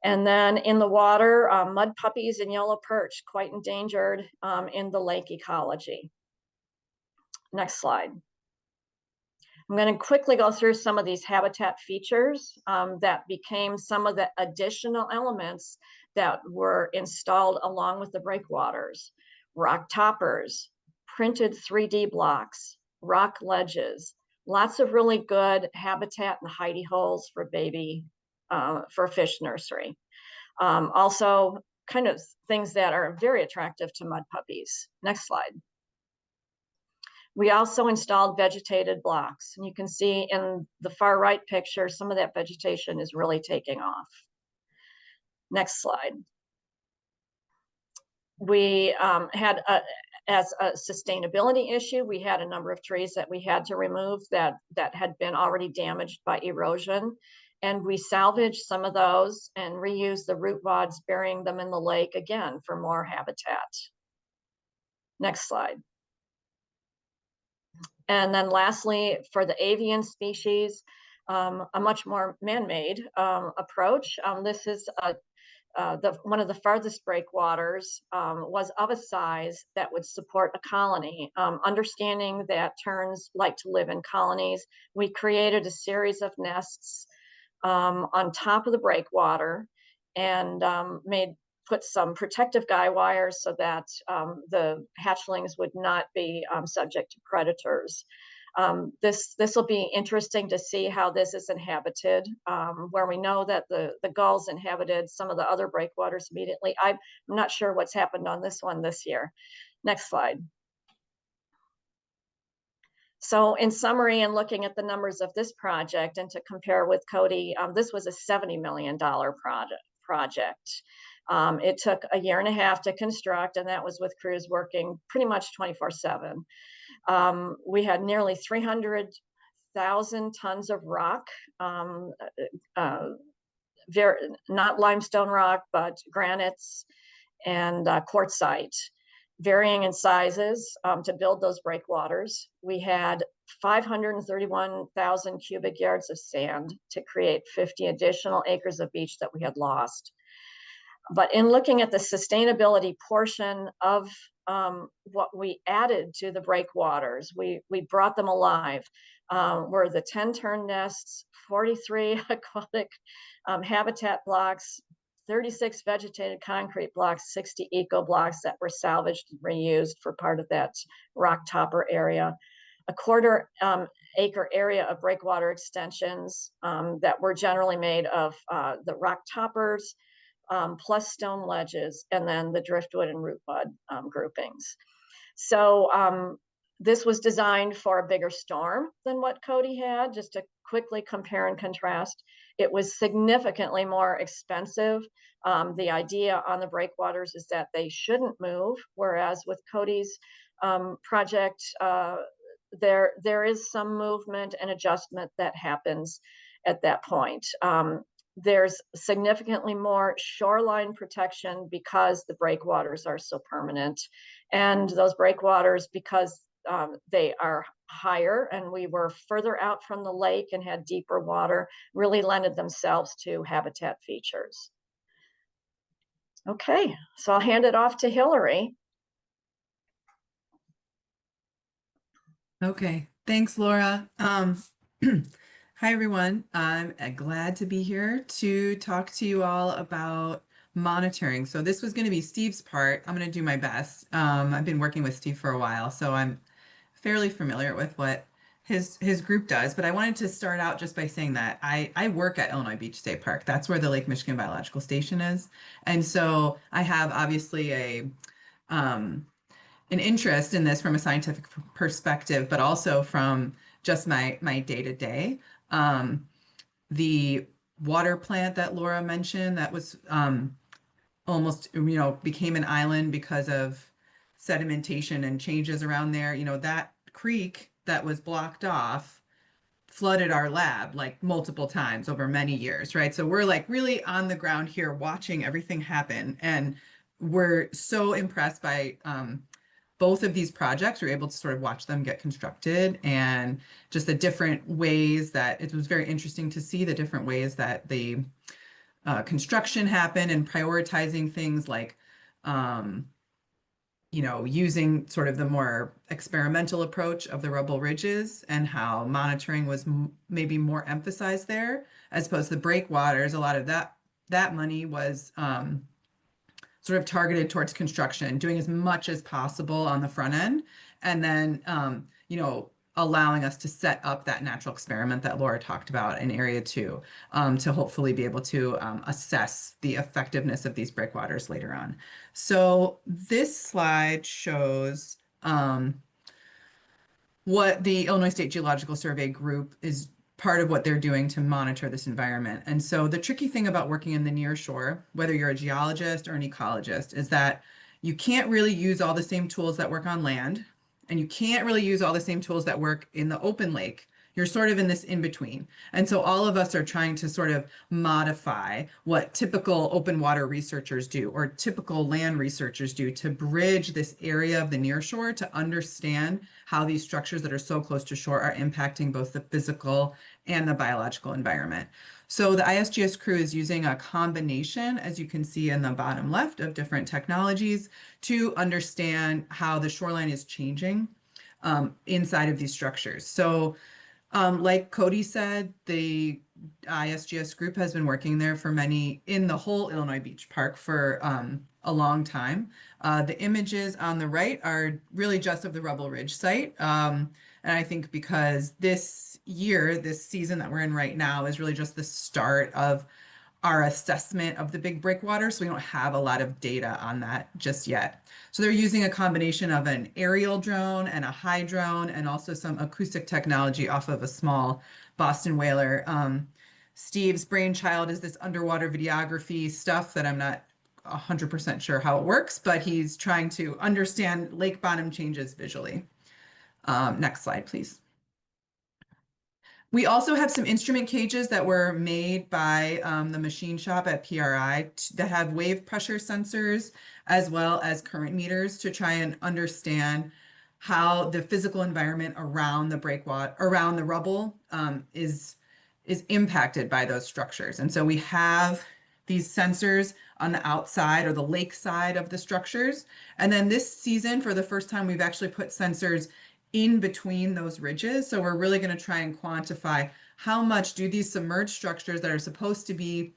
And then in the water, mud puppies and yellow perch, quite endangered in the lake ecology. Next slide. I'm going to quickly go through some of these habitat features that became some of the additional elements that were installed along with the breakwaters. Rock toppers, printed 3D blocks, rock ledges, lots of really good habitat and hidey holes for for fish nursery. Also kind of things that are very attractive to mud puppies. Next slide. We also installed vegetated blocks, and you can see in the far right picture, some of that vegetation is really taking off. Next slide. We had, as a sustainability issue, we had a number of trees that we had to remove that had been already damaged by erosion. And we salvaged some of those and reused the root wads, burying them in the lake again for more habitat. Next slide. And then lastly, for the avian species, a much more man-made approach. This is one of the farthest breakwaters was of a size that would support a colony. Understanding that terns like to live in colonies, we created a series of nests on top of the breakwater and put some protective guy wires so that the hatchlings would not be subject to predators. This will be interesting to see how this is inhabited, where we know that the gulls inhabited some of the other breakwaters immediately. I'm not sure what's happened on this one this year. Next slide. So in summary, and looking at the numbers of this project and to compare with Cody, this was a $70 million project. It took a year and a half to construct, and that was with crews working pretty much 24/7. We had nearly 300,000 tons of rock, not limestone rock, but granites and quartzite, varying in sizes to build those breakwaters. We had 531,000 cubic yards of sand to create 50 additional acres of beach that we had lost. But in looking at the sustainability portion of what we added to the breakwaters, we brought them alive. Were the 10 tern nests, 43 aquatic habitat blocks, 36 vegetated concrete blocks, 60 eco blocks that were salvaged and reused for part of that rock topper area, a quarter acre area of breakwater extensions that were generally made of the rock toppers, plus stone ledges, and then the driftwood and rootwood groupings. So this was designed for a bigger storm than what Cody had. Just to quickly compare and contrast, it was significantly more expensive. The idea on the breakwaters is that they shouldn't move, whereas with Cody's project, there is some movement and adjustment that happens at that point. There's significantly more shoreline protection because the breakwaters are so permanent. And those breakwaters, because they are higher and we were further out from the lake and had deeper water, really lended themselves to habitat features. Okay, so I'll hand it off to Hillary. Okay, thanks, Laura. Hi, everyone. I'm glad to be here to talk to you all about monitoring. So this was going to be Steve's part. I'm going to do my best. I've been working with Steve for a while, so I'm fairly familiar with what his group does. But I wanted to start out just by saying that I work at Illinois Beach State Park. That's where the Lake Michigan Biological Station is. And so I have obviously an interest in this from a scientific perspective, but also from just my day-to-day. The water plant that Laura mentioned, that was almost, became an island because of sedimentation and changes around there. That creek that was blocked off flooded our lab like multiple times over many years, right? So we're like really on the ground here watching everything happen. And we're so impressed by both of these projects. We're able to sort of watch them get constructed and just the different ways that it was very interesting to see the different ways that the construction happened, and prioritizing things like, using sort of the more experimental approach of the rubble ridges, and how monitoring was maybe more emphasized there, as opposed to the breakwaters. A lot of that money was sort of targeted towards construction, doing as much as possible on the front end, and then allowing us to set up that natural experiment that Laura talked about in area 2, to hopefully be able to assess the effectiveness of these breakwaters later on. So this slide shows what the Illinois State Geological Survey group is part of what they're doing to monitor this environment. And so the tricky thing about working in the near shore, whether you're a geologist or an ecologist, is that you can't really use all the same tools that work on land, and you can't really use all the same tools that work in the open lake. You're sort of in this in between. And so all of us are trying to sort of modify what typical open water researchers do, or typical land researchers do, to bridge this area of the near shore to understand how these structures that are so close to shore are impacting both the physical and the biological environment. So the ISGS crew is using a combination, as you can see in the bottom left, of different technologies to understand how the shoreline is changing inside of these structures. So like Cody said, the ISGS group has been working there in the whole Illinois Beach Park for a long time. The images on the right are really just of the Rubble Ridge site. And I think because this season that we're in right now is really just the start of our assessment of the big breakwater, so we don't have a lot of data on that just yet. So they're using a combination of an aerial drone and a high drone, and also some acoustic technology off of a small Boston whaler. Steve's brainchild is this underwater videography stuff that I'm not 100% sure how it works, but he's trying to understand lake bottom changes visually. Next slide, please. We also have some instrument cages that were made by the machine shop at PRI that have wave pressure sensors as well as current meters to try and understand how the physical environment around the breakwater, around the rubble, is impacted by those structures. And so we have these sensors on the outside or the lake side of the structures. And then this season, for the first time, we've actually put sensors in between those ridges. So we're really going to try and quantify how much do these submerged structures that are supposed to be,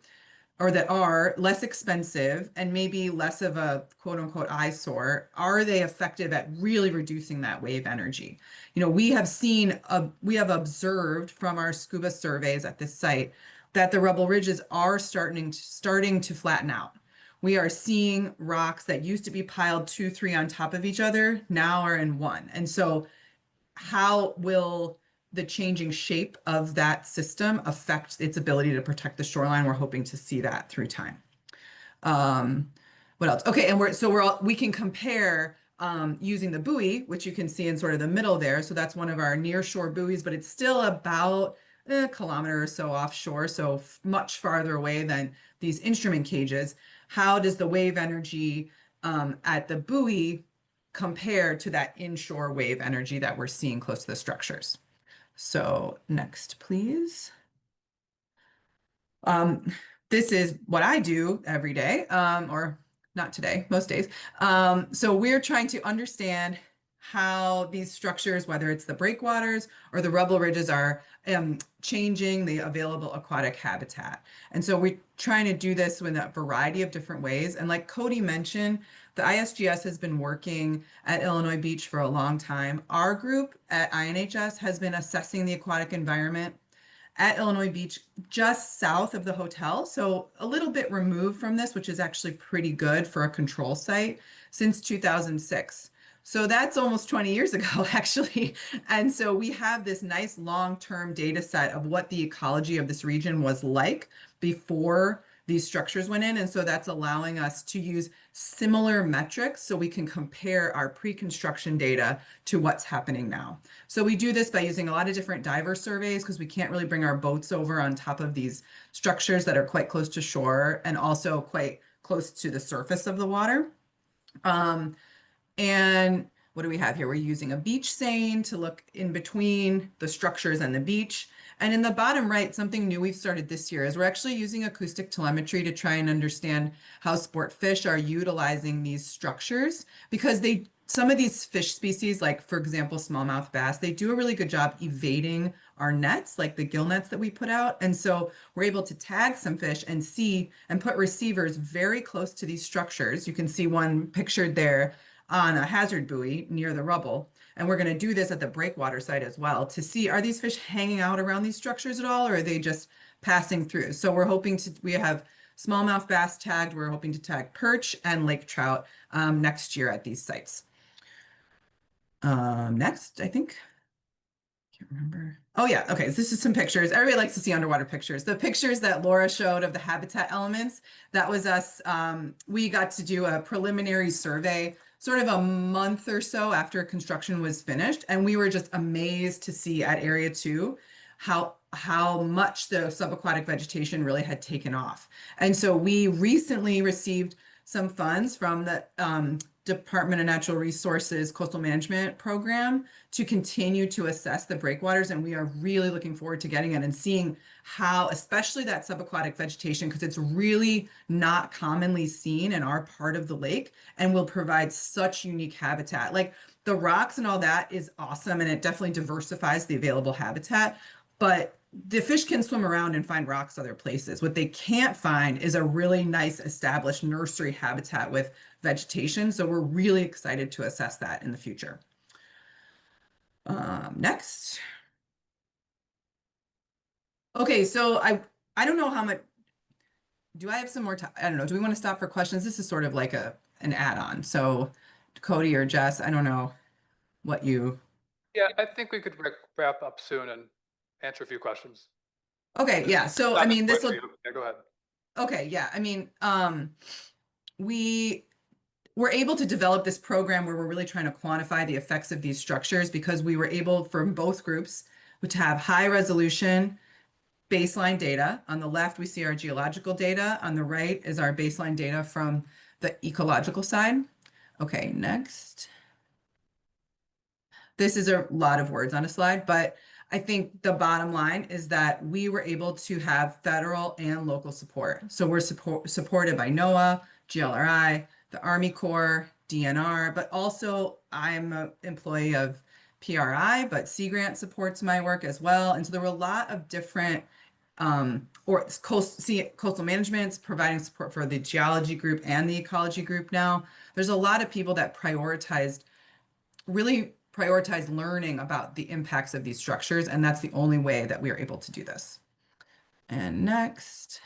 or that are less expensive and maybe less of a quote unquote eyesore, are they effective at really reducing that wave energy? We have observed from our scuba surveys at this site that the rubble ridges are starting to flatten out. We are seeing rocks that used to be piled 2, 3 on top of each other now are in one. And so how will the changing shape of that system affect its ability to protect the shoreline? We're hoping to see that through time. What else? Okay, and we can compare using the buoy, which you can see in sort of the middle there. So that's one of our near shore buoys, but it's still about a kilometer or so offshore, so much farther away than these instrument cages. How does the wave energy at the buoy compare to that inshore wave energy that we're seeing close to the structures? So next, please. This is what I do every day, or not today, most days. So we're trying to understand how these structures, whether it's the breakwaters or the rubble ridges, are changing the available aquatic habitat. And so we're trying to do this in a variety of different ways. And like Cody mentioned, the ISGS has been working at Illinois Beach for a long time. Our group at INHS has been assessing the aquatic environment at Illinois Beach, just south of the hotel. So a little bit removed from this, which is actually pretty good for a control site, since 2006. So that's almost 20 years ago, actually. And so we have this nice long-term data set of what the ecology of this region was like before these structures went in. And so that's allowing us to use similar metrics so we can compare our pre-construction data to what's happening now. So we do this by using a lot of different diver surveys, because we can't really bring our boats over on top of these structures that are quite close to shore and also quite close to the surface of the water. And what do we have here? We're using a beach seine to look in between the structures and the beach. And in the bottom right, something new we've started this year is we're actually using acoustic telemetry to try and understand how sport fish are utilizing these structures, because some of these fish species, like for example, smallmouth bass, they do a really good job evading our nets, like the gill nets that we put out. And so we're able to tag some fish and see and put receivers very close to these structures. You can see one pictured there on a hazard buoy near the rubble. And we're going to do this at the breakwater site as well to see, are these fish hanging out around these structures at all, or are they just passing through? So we're hoping we have smallmouth bass tagged. We're hoping to tag perch and lake trout next year at these sites. Next, I think. Can't remember. Oh yeah, okay, so this is some pictures. Everybody likes to see underwater pictures. The pictures that Laura showed of the habitat elements, that was us. We got to do a preliminary survey sort of a month or so after construction was finished, and we were just amazed to see at Area 2 how much the subaquatic vegetation really had taken off. And so we recently received some funds from the Department of Natural Resources Coastal Management Program to continue to assess the breakwaters. And we are really looking forward to getting it and seeing how, especially that subaquatic vegetation, because it's really not commonly seen in our part of the lake and will provide such unique habitat. Like the rocks and all that is awesome, and it definitely diversifies the available habitat. But the fish can swim around and find rocks other places. What they can't find is a really nice established nursery habitat with vegetation. So we're really excited to assess that in the future. Next. Okay, so I don't know how much, do I have some more time? I don't know. Do we want to stop for questions? This is sort of like an add-on. So Cody or Jess, I don't know what you. Yeah, I think we could wrap up soon and answer a few questions. Okay, yeah. So I mean, this will. Yeah, go ahead. Okay, yeah. I mean, we were able to develop this program where we're really trying to quantify the effects of these structures, because we were able, from both groups, to have high resolution baseline data. On the left, we see our geological data. On the right is our baseline data from the ecological side. Okay, next. This is a lot of words on a slide, but I think the bottom line is that we were able to have federal and local support. So we're supported by NOAA, GLRI, the Army Corps, DNR, but also I'm an employee of PRI, but Sea Grant supports my work as well. And so there were a lot of different coastal management's providing support for the geology group and the ecology group now. There's a lot of people that really prioritize learning about the impacts of these structures, and that's the only way that we are able to do this. And next.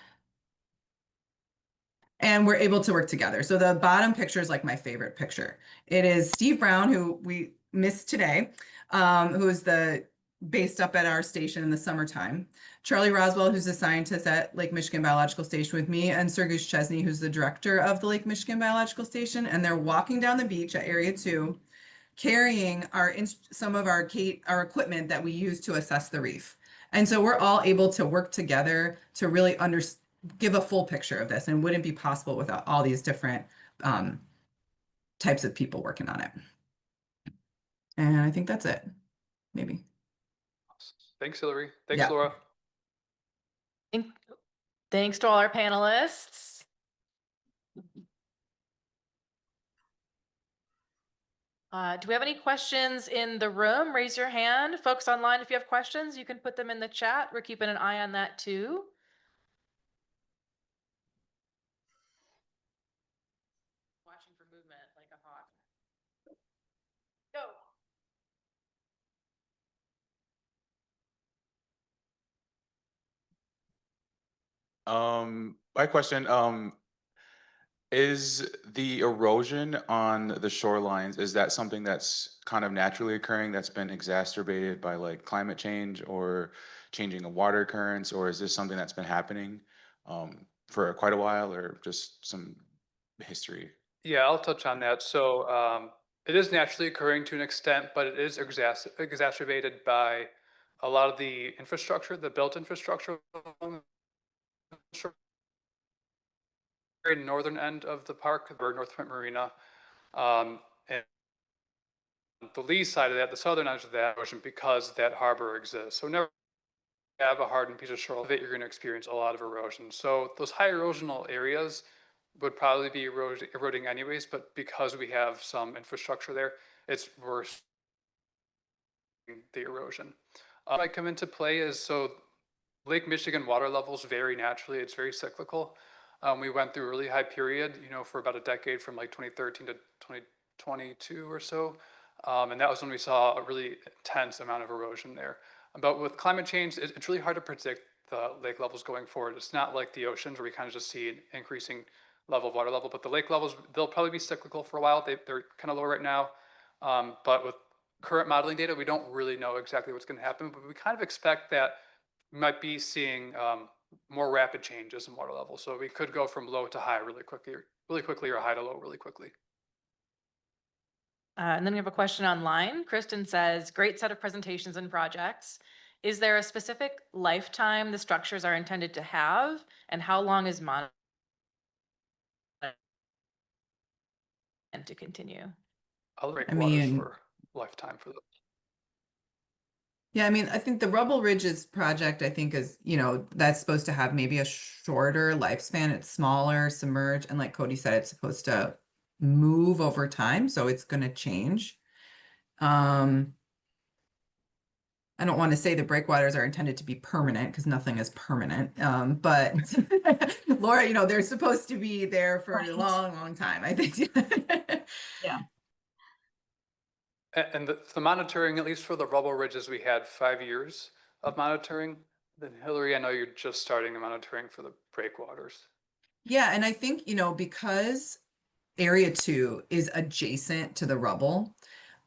And we're able to work together. So the bottom picture is like my favorite picture. It is Steve Brown, who we missed today, who is based up at our station in the summertime. Charlie Roswell, who's a scientist at Lake Michigan Biological Station with me, and Sergey Chesney, who's the director of the Lake Michigan Biological Station. And they're walking down the beach at Area 2, carrying some of our equipment that we use to assess the reef. And so we're all able to work together to really give a full picture of this, and wouldn't be possible without all these different types of people working on it. And I think that's it, maybe. Thanks, Hillary. Thanks, Yeah. Laura. Thanks to all our panelists. Do we have any questions in the room? Raise your hand. Folks online, if you have questions, you can put them in the chat. We're keeping an eye on that too. Watching for movement like a hawk. Go. My question, is the erosion on the shorelines, is that something that's kind of naturally occurring that's been exacerbated by like climate change or changing of water currents, or is this something that's been happening for quite a while, or just some history? Yeah, I'll touch on that. So it is naturally occurring to an extent, but it is exacerbated by a lot of the infrastructure, the built infrastructure along the very northern end of the park, the North Point Marina, and the lee side of that, the southern edge of that ocean, because that harbor exists. So never have a hardened piece of shoreline that you're going to experience a lot of erosion. So those high erosional areas would probably be eroding anyways, but because we have some infrastructure there, it's worse the erosion. Might come into play is so Lake Michigan water levels vary naturally. It's very cyclical. We went through a really high period, for about a decade from like 2013 to 2022 or so. And that was when we saw a really intense amount of erosion there. But with climate change, it's really hard to predict the lake levels going forward. It's not like the oceans where we kind of just see an increasing level of water level, but the lake levels, they'll probably be cyclical for a while. They're kind of low right now. But with current modeling data, we don't really know exactly what's going to happen, but we kind of expect that we might be seeing more rapid changes in water level. So we could go from low to high really quickly, or high to low really quickly. And then we have a question online. Kristen says, great set of presentations and projects. Is there a specific lifetime the structures are intended to have? And how long is monitoring to continue? I'll break I waters mean, for lifetime for the. yeah, I mean, I think the Rubble Ridges project, I think is, that's supposed to have maybe a shorter lifespan. It's smaller, submerged, and like Cody said, it's supposed to move over time, so it's going to change. I don't want to say the breakwaters are intended to be permanent because nothing is permanent. But Laura, they're supposed to be there for a Right. long, long time, I think. Yeah. And the monitoring, at least for the rubble ridges, we had 5 years of monitoring. Then Hillary, I know you're just starting the monitoring for the breakwaters. Yeah, and I think, because Area 2 is adjacent to the rubble,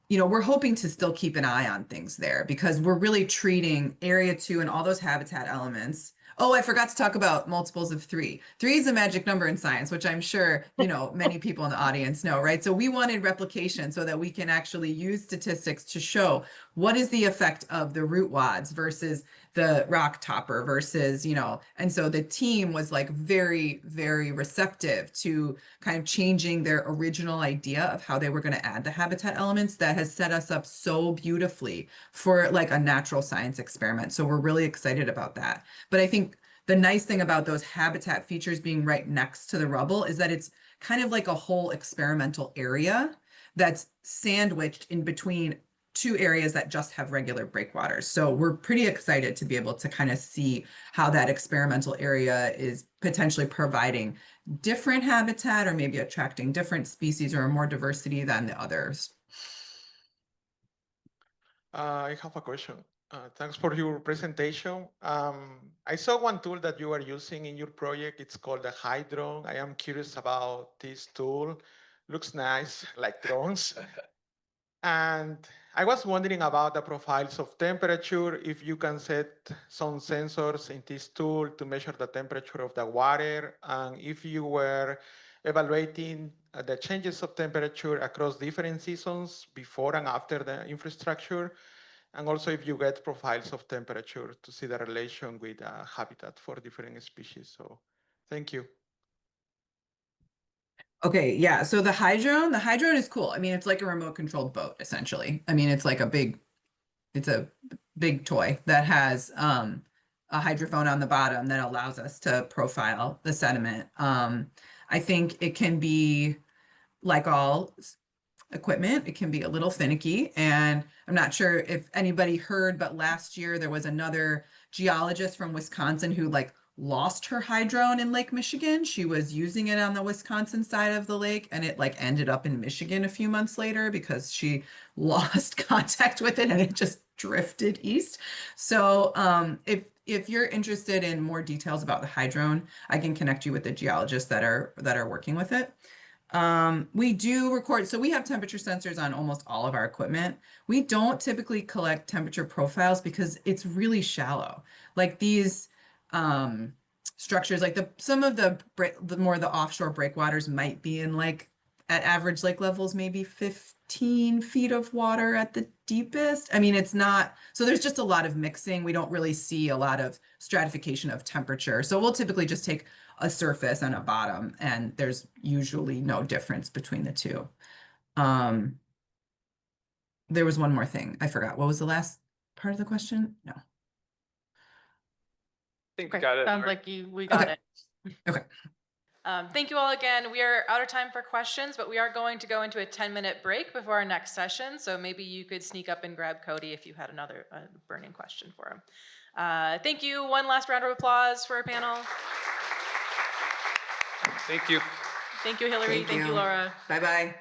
we're hoping to still keep an eye on things there because we're really treating Area 2 and all those habitat elements. Oh, I forgot to talk about multiples of 3. 3 is a magic number in science, which I'm sure, many people in the audience know, right? So we wanted replication so that we can actually use statistics to show what is the effect of the root wads versus the rock topper versus, and so the team was like very, very receptive to kind of changing their original idea of how they were going to add the habitat elements that has set us up so beautifully for like a natural science experiment. So we're really excited about that. But I think the nice thing about those habitat features being right next to the rubble is that it's kind of like a whole experimental area that's sandwiched in between 2 areas that just have regular breakwaters. So we're pretty excited to be able to kind of see how that experimental area is potentially providing different habitat or maybe attracting different species or more diversity than the others. I have a question. Thanks for your presentation. I saw one tool that you are using in your project. It's called the Hydron. I am curious about this tool. Looks nice, like drones. And I was wondering about the profiles of temperature, if you can set some sensors in this tool to measure the temperature of the water, and if you were evaluating the changes of temperature across different seasons before and after the infrastructure, and also if you get profiles of temperature to see the relation with habitat for different species. So thank you. Okay, yeah. So the hydrone is cool. I mean, it's like a remote controlled boat, essentially. I mean, it's a big toy that has a hydrophone on the bottom that allows us to profile the sediment. I think it can be like all equipment, it can be a little finicky. And I'm not sure if anybody heard, but last year there was another geologist from Wisconsin who like lost her hydrone in Lake Michigan. She was using it on the Wisconsin side of the lake and it like ended up in Michigan a few months later because she lost contact with it and it just drifted east. So if you're interested in more details about the hydrone, I can connect you with the geologists that are working with it. We do record, so we have temperature sensors on almost all of our equipment. We don't typically collect temperature profiles because it's really shallow. Like these structures, like some of the offshore breakwaters might be in like at average lake levels, maybe 15 feet of water at the deepest. I mean, it's not, so there's just a lot of mixing. We don't really see a lot of stratification of temperature. So we'll typically just take a surface and a bottom, and there's usually no difference between the two. There was one more thing. I forgot. What was the last part of the question? No. think we Okay, got it. sounds like we got Okay. it. Okay. Thank you all again. We are out of time for questions, but we are going to go into a 10-minute break before our next session. So maybe you could sneak up and grab Cody if you had another burning question for him. Thank you. One last round of applause for our panel. Thank you. Thank you, Hillary. Thank you, Laura. Bye-bye.